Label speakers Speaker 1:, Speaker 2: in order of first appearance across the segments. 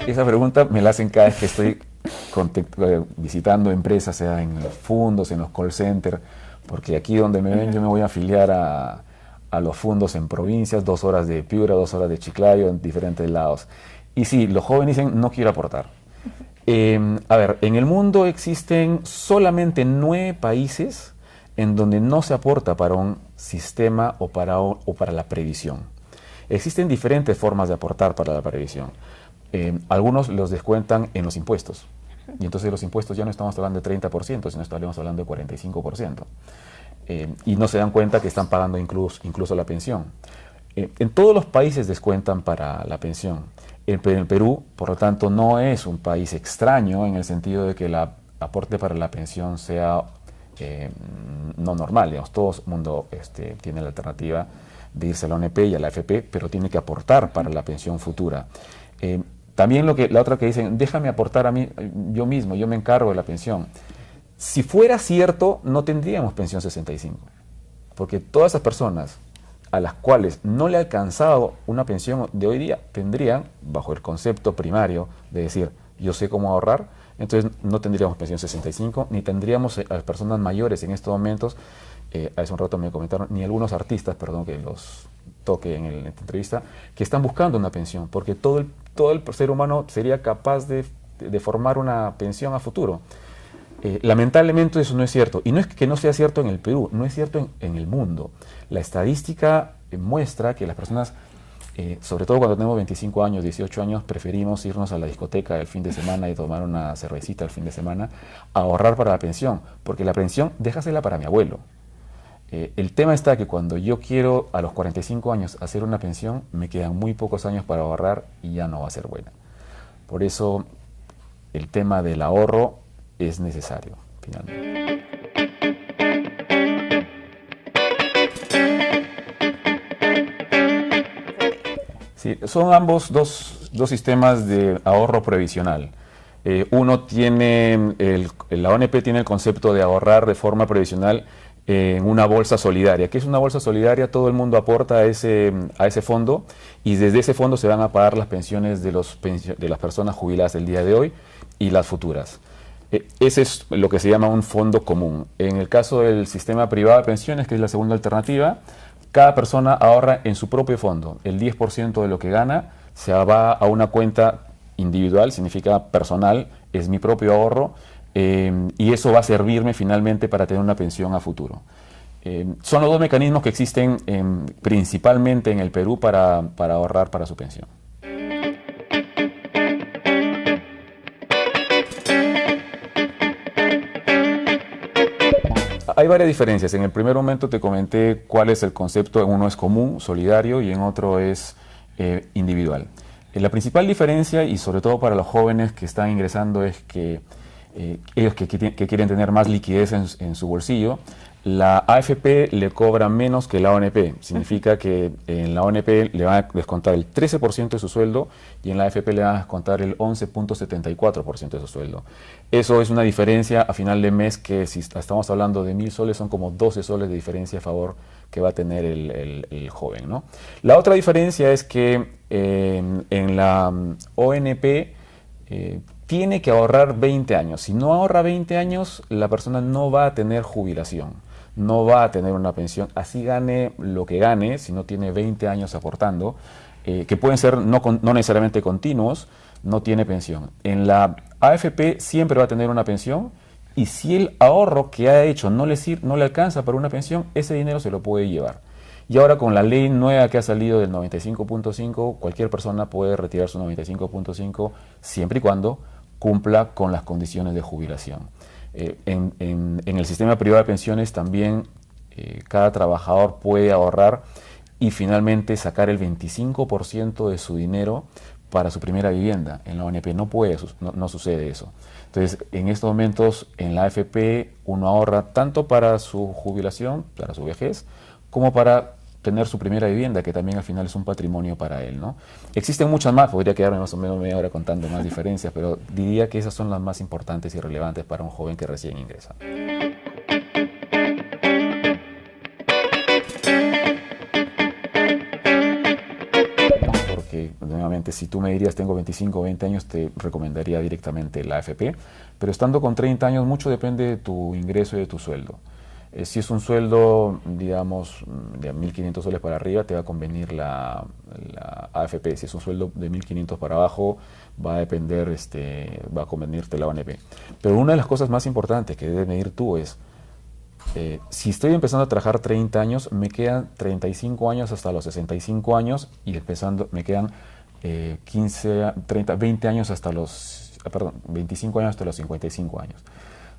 Speaker 1: Esa pregunta me la hacen cada vez que estoy visitando empresas, sea en los fondos, en los call centers, porque aquí donde me ven yo me voy a afiliar a los fondos en provincias, 2 horas de Piura, 2 horas de Chiclayo, en diferentes lados. Y sí, los jóvenes dicen, no quiero aportar. A ver, en el mundo existen solamente 9 países en donde no se aporta para un sistema o para la previsión. Existen diferentes formas de aportar para la previsión. Algunos los descuentan en los impuestos. Y entonces los impuestos ya no estamos hablando de 30%, sino estamos hablando de 45%. Y no se dan cuenta que están pagando incluso la pensión. En todos los países descuentan para la pensión. El Perú, por lo tanto, no es un país extraño en el sentido de que el aporte para la pensión sea no normal. Digamos, todo el mundo tiene la alternativa de irse a la ONP y a la AFP, pero tiene que aportar para la pensión futura. También la otra que dicen, déjame aportar a mí, yo mismo, yo me encargo de la pensión. Si fuera cierto, no tendríamos pensión 65, porque todas esas personas a las cuales no le ha alcanzado una pensión de hoy día, tendrían, bajo el concepto primario de decir, yo sé cómo ahorrar, entonces no tendríamos pensión 65, ni tendríamos a las personas mayores en estos momentos, hace un rato me comentaron, ni algunos artistas, perdón que los toque en esta entrevista, que están buscando una pensión, porque todo el ser humano sería capaz de formar una pensión a futuro. Lamentablemente eso no es cierto, y no es que no sea cierto en el Perú, no es cierto en el mundo. La estadística muestra que las personas, sobre todo cuando tenemos 25 años, 18 años, preferimos irnos a la discoteca el fin de semana y tomar una cervecita el fin de semana, a ahorrar para la pensión, porque la pensión déjasela para mi abuelo. El tema está que cuando yo quiero a los 45 años hacer una pensión, me quedan muy pocos años para ahorrar y ya no va a ser buena. Por eso el tema del ahorro es necesario, finalmente. Sí, son ambos dos sistemas de ahorro previsional. Uno tiene, la ONP tiene el concepto de ahorrar de forma previsional en una bolsa solidaria. ¿Qué es una bolsa solidaria? Todo el mundo aporta a ese fondo y desde ese fondo se van a pagar las pensiones de las personas jubiladas el día de hoy y las futuras. Ese es lo que se llama un fondo común. En el caso del sistema privado de pensiones, que es la segunda alternativa, cada persona ahorra en su propio fondo. El 10% de lo que gana se va a una cuenta individual, significa personal, es mi propio ahorro, y eso va a servirme finalmente para tener una pensión a futuro. Son los dos mecanismos que existen principalmente en el Perú para ahorrar para su pensión. Hay varias diferencias. En el primer momento te comenté cuál es el concepto. En uno es común, solidario, y en otro es individual. La principal diferencia, y sobre todo para los jóvenes que están ingresando, es que ellos que quieren tener más liquidez en su bolsillo, la AFP le cobra menos que la ONP. Significa que en la ONP le van a descontar el 13% de su sueldo y en la AFP le van a descontar el 11.74% de su sueldo. Eso es una diferencia a final de mes que, si estamos hablando de 1.000 soles, son como 12 soles de diferencia a favor que va a tener el joven, ¿no? La otra diferencia es que en la ONP tiene que ahorrar 20 años. Si no ahorra 20 años, la persona no va a tener jubilación, no va a tener una pensión, así gane lo que gane, si no tiene 20 años aportando, que pueden ser no necesariamente continuos, no tiene pensión. En la AFP siempre va a tener una pensión, y si el ahorro que ha hecho no le alcanza para una pensión, ese dinero se lo puede llevar. Y ahora con la ley nueva que ha salido del 95.5, cualquier persona puede retirar su 95.5 siempre y cuando cumpla con las condiciones de jubilación. En el sistema privado de pensiones también cada trabajador puede ahorrar y finalmente sacar el 25% de su dinero para su primera vivienda. En la ONP no sucede eso. Entonces, en estos momentos en la AFP uno ahorra tanto para su jubilación, para su vejez, como para tener su primera vivienda, que también al final es un patrimonio para él, ¿no? Existen muchas más, podría quedarme más o menos media hora contando más diferencias, pero diría que esas son las más importantes y relevantes para un joven que recién ingresa. Porque nuevamente, si tú me dirías tengo 25 o 20 años, te recomendaría directamente la AFP, pero estando con 30 años mucho depende de tu ingreso y de tu sueldo. Si es un sueldo, digamos, de 1.500 soles para arriba, te va a convenir la AFP. Si es un sueldo de 1.500 para abajo, va a depender, va a convenirte la ONP. Pero una de las cosas más importantes que debes medir tú es, si estoy empezando a trabajar 30 años, me quedan 35 años hasta los 65 años y me quedan 15, 30, 20 años hasta los, perdón, 25 años hasta los 55 años.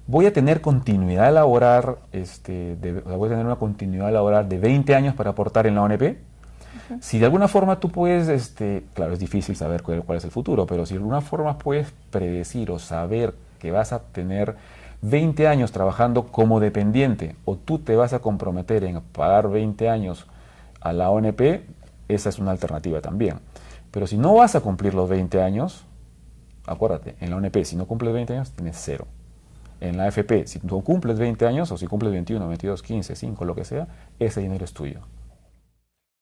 Speaker 1: Voy a tener continuidad laboral, voy a tener una continuidad laboral de 20 años para aportar en la ONP. Si de alguna forma tú puedes, claro, es difícil saber cuál es el futuro, pero si de alguna forma puedes predecir o saber que vas a tener 20 años trabajando como dependiente o tú te vas a comprometer en pagar 20 años a la ONP, esa es una alternativa también. Pero si no vas a cumplir los 20 años, acuérdate, en la ONP si no cumples 20 años tienes cero. En la AFP, si tú cumples 20 años o si cumples 21, 22, 15, 5, lo que sea, ese dinero es tuyo.